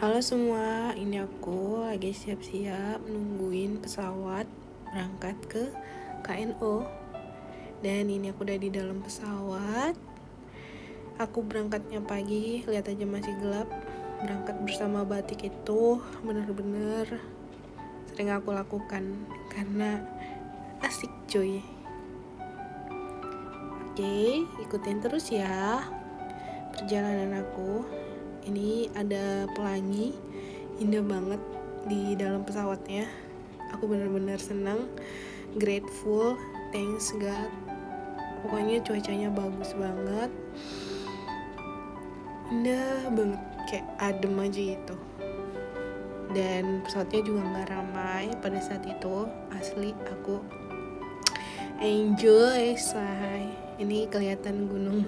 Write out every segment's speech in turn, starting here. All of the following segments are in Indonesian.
Halo semua, ini aku lagi siap-siap nungguin pesawat berangkat ke KNO. Dan ini aku udah di dalam pesawat. Aku berangkatnya pagi, lihat aja masih gelap. Berangkat bersama batik itu bener-bener sering aku lakukan karena asik cuy. Oke, ikutin terus ya perjalanan aku. Ini ada pelangi, indah banget di dalam pesawatnya. Aku benar-benar senang, grateful, thanks God. Pokoknya cuacanya bagus banget, indah banget, kayak adem aja gitu. Dan pesawatnya juga nggak ramai pada saat itu. Asli aku enjoy say. Ini kelihatan gunung.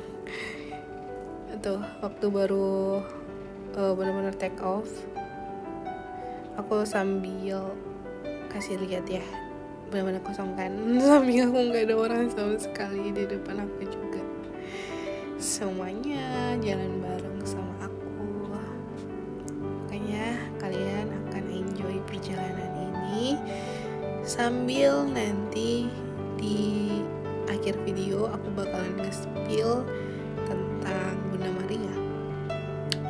Tuh waktu baru benar-benar take off, aku sambil kasih lihat ya, benar-benar kosong kan. Samping aku nggak ada orang sama sekali, di depan aku juga semuanya jalan bareng sama aku. Makanya kalian akan enjoy perjalanan ini, sambil nanti di akhir video aku bakalan nge-spill tentang Bunda Maria.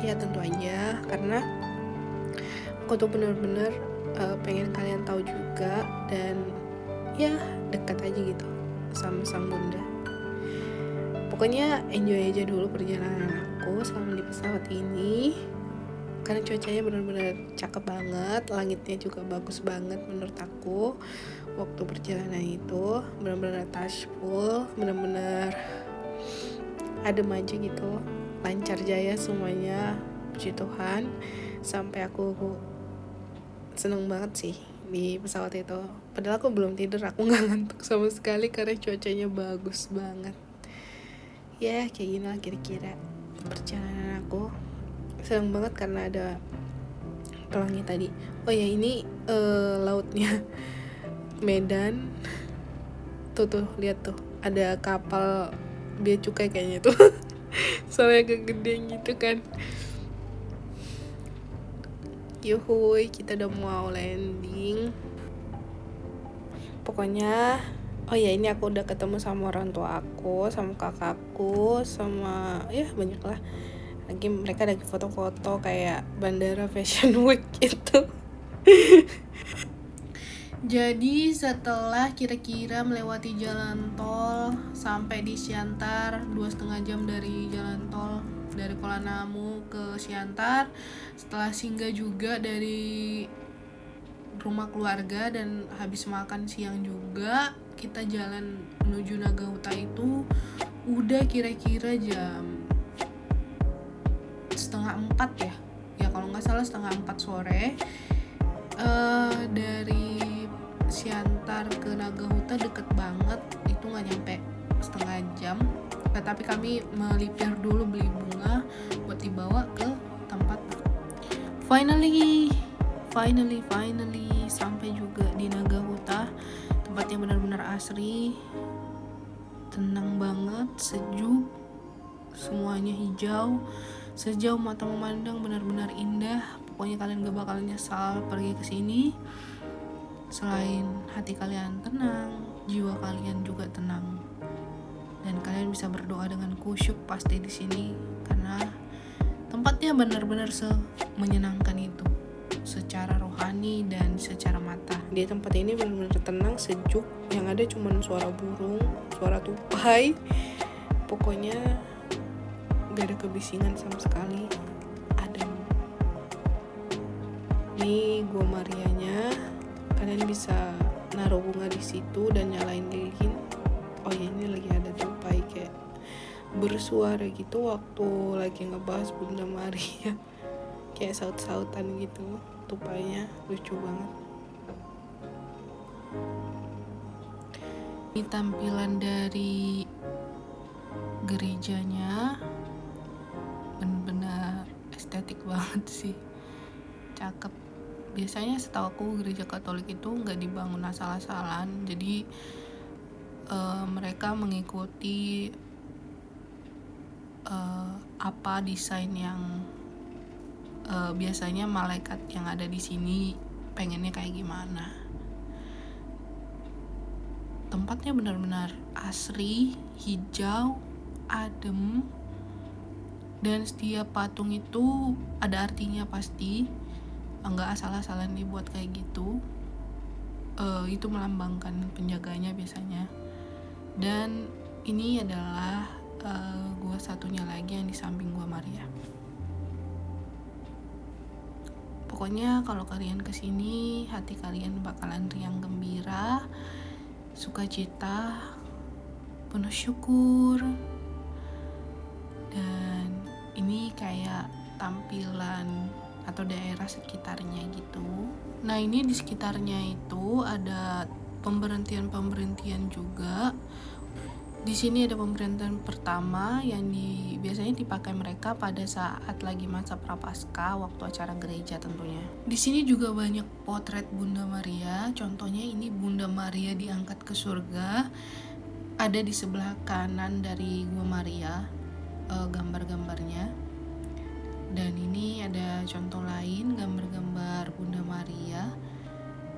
Ya tentu aja karena aku tuh bener-bener pengen kalian tahu juga, dan ya dekat aja gitu sama sang bunda. Pokoknya enjoy aja dulu perjalanan aku selama di pesawat ini, karena cuacanya bener-bener cakep banget, langitnya juga bagus banget menurut aku. Waktu perjalanan itu bener-bener touchful, bener-bener adem aja gitu, lancar jaya semuanya, puji Tuhan. Sampai aku seneng banget sih di pesawat itu. Padahal aku belum tidur, aku nggak ngantuk sama sekali karena cuacanya bagus banget. Ya kayak gini lah kira-kira perjalanan aku. Seneng banget karena ada pelangi tadi. Oh ya ini lautnya Medan. Tuh lihat tuh, ada kapal bea cukai kayaknya tuh. Soalnya agak gede gitu kan. Yuhuy, kita udah mau landing. Pokoknya oh ya ini aku udah ketemu sama orang tua aku, sama kakakku, sama ya banyak lah. Lagi mereka lagi foto-foto kayak bandara Fashion Week gitu. Jadi setelah kira-kira melewati jalan tol sampai di Siantar, 2,5 jam dari jalan tol dari Kuala Namu ke Siantar, setelah singgah juga dari rumah keluarga dan habis makan siang juga, kita jalan menuju Naga Huta itu udah kira-kira jam 3:30 ya kalau nggak salah 3:30 sore. Dari Siantar ke Naga Huta deket banget, itu nggak nyampe setengah jam. Tapi kami melipir dulu beli bunga buat dibawa ke tempat. Finally sampai juga di Naga Huta. Tempatnya benar-benar asri, tenang banget, sejuk, semuanya hijau, sejauh mata memandang, benar-benar indah. Pokoknya kalian gak bakal nyesal pergi ke sini. Selain hati kalian tenang, jiwa kalian juga tenang, dan kalian bisa berdoa dengan khusyuk pasti di sini karena tempatnya benar-benar menyenangkan itu, secara rohani dan secara mata. Di tempat ini benar-benar tenang, sejuk, yang ada cuma suara burung, suara tupai. Pokoknya gak ada kebisingan sama sekali, adem. Ini gua Marianya, kalian bisa naruh bunga di situ dan nyalain lilin. Oh ya ini lagi ada tupai kayak bersuara gitu waktu lagi ngebahas Bunda Maria. Kayak saut-sautan gitu tupainya, lucu banget. Ini tampilan dari gerejanya, benar-benar estetik banget sih, cakep. Biasanya setahu aku gereja Katolik itu nggak dibangun asal-asalan, jadi mereka mengikuti apa desain yang biasanya malaikat yang ada di sini pengennya kayak gimana. Tempatnya benar-benar asri, hijau, adem, dan setiap patung itu ada artinya pasti, nggak asal-asalan dibuat kayak gitu. Itu melambangkan penjaganya biasanya. Dan ini adalah gua satunya lagi yang di samping gua Maria. Pokoknya kalau kalian kesini, hati kalian bakalan riang gembira, sukacita, penuh syukur. Dan ini kayak tampilan atau daerah sekitarnya gitu. Nah, ini di sekitarnya itu ada pemberhentian juga. Di sini ada pemberhentian pertama yang biasanya dipakai mereka pada saat lagi masa prapaskah, waktu acara gereja tentunya. Di sini juga banyak potret Bunda Maria. Contohnya ini Bunda Maria diangkat ke surga. Ada di sebelah kanan dari Gua Maria gambar-gambarnya. Dan ini ada contoh lain gambar-gambar Bunda Maria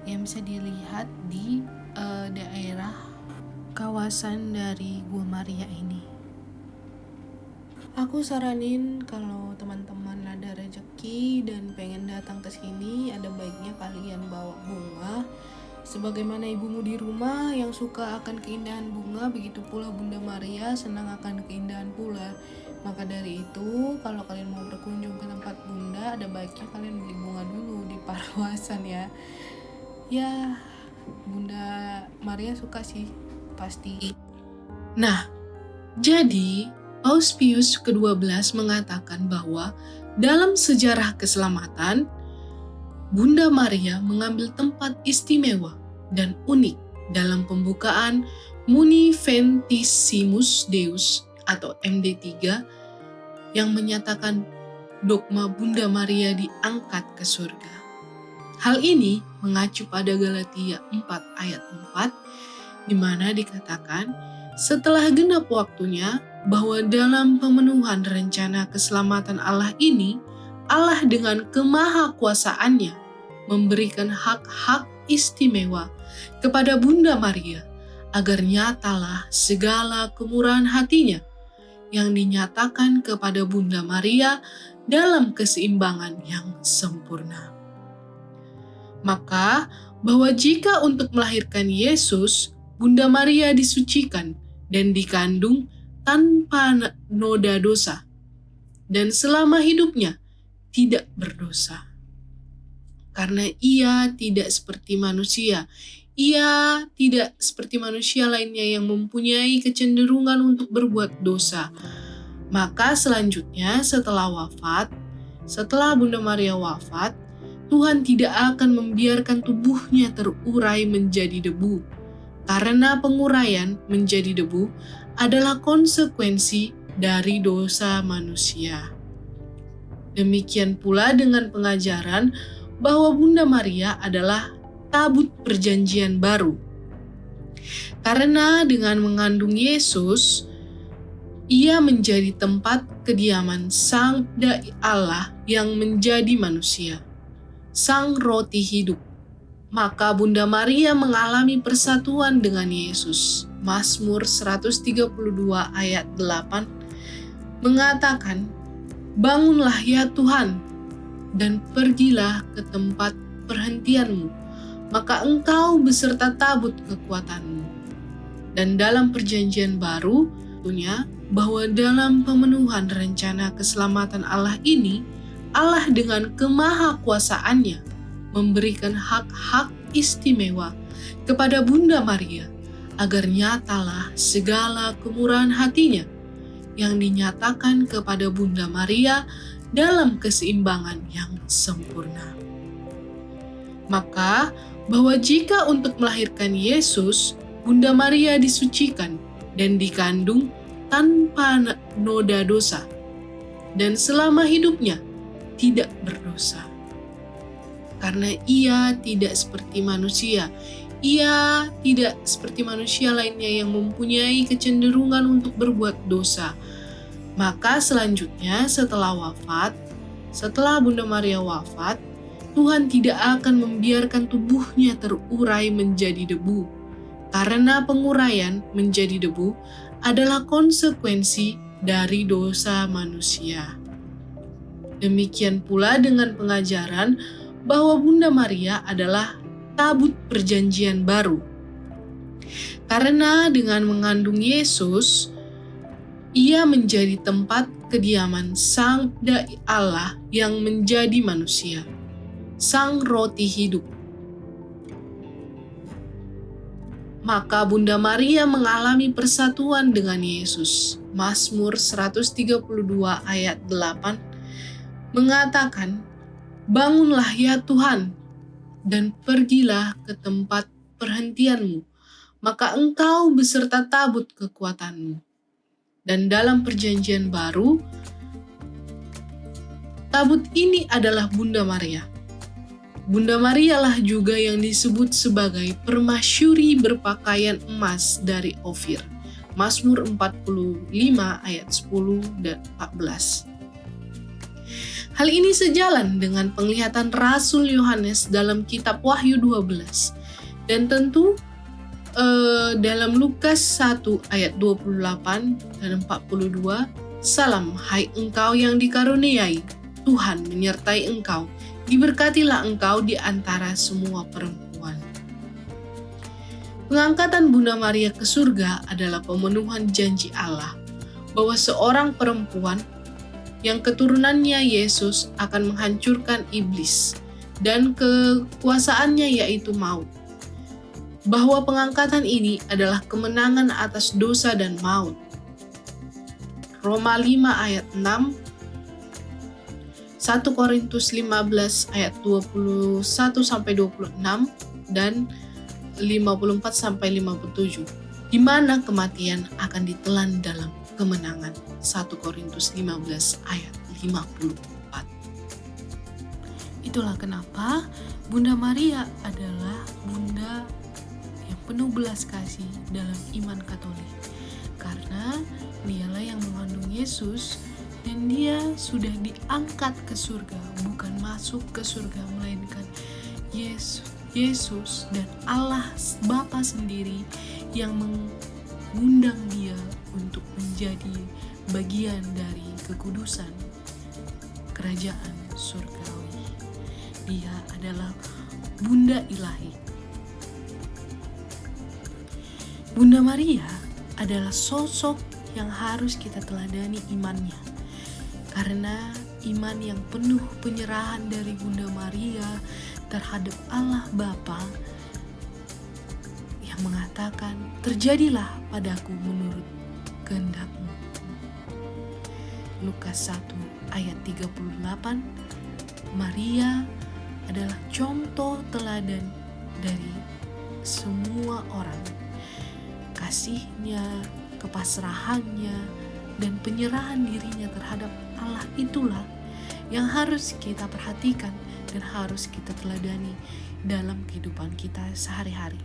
yang bisa dilihat di daerah kawasan dari Gua Maria ini. Aku saranin kalau teman-teman ada rezeki dan pengen datang ke sini, ada baiknya kalian bawa bunga. Sebagaimana ibumu di rumah yang suka akan keindahan bunga, begitu pula Bunda Maria senang akan keindahan pula. Maka dari itu, kalau kalian mau berkunjung ke tempat Bunda, ada baiknya kalian beli bunga dulu di paruasan ya. Ya, Bunda Maria suka sih pasti. Nah, jadi Paus Pius ke-12 mengatakan bahwa dalam sejarah keselamatan, Bunda Maria mengambil tempat istimewa dan unik dalam pembukaan Munificentissimus Deus atau MD3 yang menyatakan dogma Bunda Maria diangkat ke surga. Hal ini mengacu pada Galatia 4 ayat 4 di mana dikatakan setelah genap waktunya bahwa dalam pemenuhan rencana keselamatan Allah ini, Allah dengan kemahakuasaannya memberikan hak-hak istimewa kepada Bunda Maria agar nyatalah segala kemurahan hatinya yang dinyatakan kepada Bunda Maria dalam keseimbangan yang sempurna. Maka bahwa jika untuk melahirkan Yesus, Bunda Maria disucikan dan dikandung tanpa noda dosa, dan selama hidupnya tidak berdosa. Karena ia tidak seperti manusia, ia tidak seperti manusia lainnya yang mempunyai kecenderungan untuk berbuat dosa. Maka selanjutnya setelah Bunda Maria wafat, Tuhan tidak akan membiarkan tubuhnya terurai menjadi debu. Karena penguraian menjadi debu adalah konsekuensi dari dosa manusia. Demikian pula dengan pengajaran bahwa Bunda Maria adalah tabut perjanjian baru. Karena dengan mengandung Yesus, ia menjadi tempat kediaman Sang Allah yang menjadi manusia, Sang Roti hidup. Maka Bunda Maria mengalami persatuan dengan Yesus. Mazmur 132 ayat 8 mengatakan, "Bangunlah ya Tuhan, dan pergilah ke tempat perhentianmu, maka engkau beserta tabut kekuatanmu." Dan dalam perjanjian baru, tentunya bahwa dalam pemenuhan rencana keselamatan Allah ini, Allah dengan kemahakuasaannya memberikan hak-hak istimewa kepada Bunda Maria agar nyatalah segala kemurahan hatinya yang dinyatakan kepada Bunda Maria dalam keseimbangan yang sempurna. Maka bahwa jika untuk melahirkan Yesus, Bunda Maria disucikan dan dikandung tanpa noda dosa, dan selama hidupnya tidak berdosa. Karena ia tidak seperti manusia, ia tidak seperti manusia lainnya yang mempunyai kecenderungan untuk berbuat dosa. Maka selanjutnya setelah Setelah Bunda Maria wafat, Tuhan tidak akan membiarkan tubuhnya terurai menjadi debu, karena penguraian menjadi debu adalah konsekuensi dari dosa manusia. Demikian pula dengan pengajaran bahwa Bunda Maria adalah tabut perjanjian baru. Karena dengan mengandung Yesus, ia menjadi tempat kediaman Sang Dai Allah yang menjadi manusia, Sang Roti hidup. Maka Bunda Maria mengalami persatuan dengan Yesus. Mazmur 132 ayat 8 mengatakan, "Bangunlah ya Tuhan, dan pergilah ke tempat perhentianmu, maka engkau beserta tabut kekuatanmu." Dan dalam perjanjian baru, tabut ini adalah Bunda Maria. Bunda Maria lah juga yang disebut sebagai permasyuri berpakaian emas dari Ofir. Mazmur 45 ayat 10 dan 14. Hal ini sejalan dengan penglihatan Rasul Yohanes dalam kitab Wahyu 12. Dan tentu dalam Lukas 1 ayat 28 dan 42, "Salam hai engkau yang dikaruniai, Tuhan menyertai engkau, diberkatilah engkau di antara semua perempuan." Pengangkatan Bunda Maria ke surga adalah pemenuhan janji Allah bahwa seorang perempuan yang keturunannya Yesus akan menghancurkan iblis dan kekuasaannya yaitu maut. Bahwa pengangkatan ini adalah kemenangan atas dosa dan maut. Roma 5 ayat 6, 1 Korintus 15 ayat 21-26 dan 54-57, di mana kematian akan ditelan dalam kemenangan. 1 Korintus 15 ayat 54. Itulah kenapa Bunda Maria adalah bunda yang penuh belas kasih dalam iman Katolik. Karena dialah yang mengandung Yesus dan dia sudah diangkat ke surga, bukan masuk ke surga, melainkan Yesus dan Allah Bapa sendiri yang mengundang dia untuk menjadi bagian dari kekudusan kerajaan surgawi. Dia adalah Bunda Ilahi. Bunda Maria adalah sosok yang harus kita teladani imannya. Karena iman yang penuh penyerahan dari Bunda Maria terhadap Allah Bapa yang mengatakan, "Terjadilah padaku menurut kehendak-Mu." Lukas 1 ayat 38. Maria adalah contoh teladan dari semua orang. Kasihnya, kepasrahannya, dan penyerahan dirinya terhadap Allah itulah yang harus kita perhatikan dan harus kita teladani dalam kehidupan kita sehari-hari.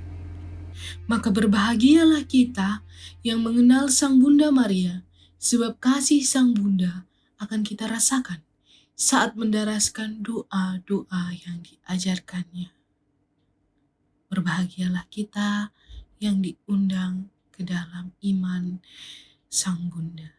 Maka berbahagialah kita yang mengenal Sang Bunda Maria, sebab kasih Sang Bunda akan kita rasakan saat mendaraskan doa-doa yang diajarkannya. Berbahagialah kita yang diundang ke dalam iman Sang Bunda.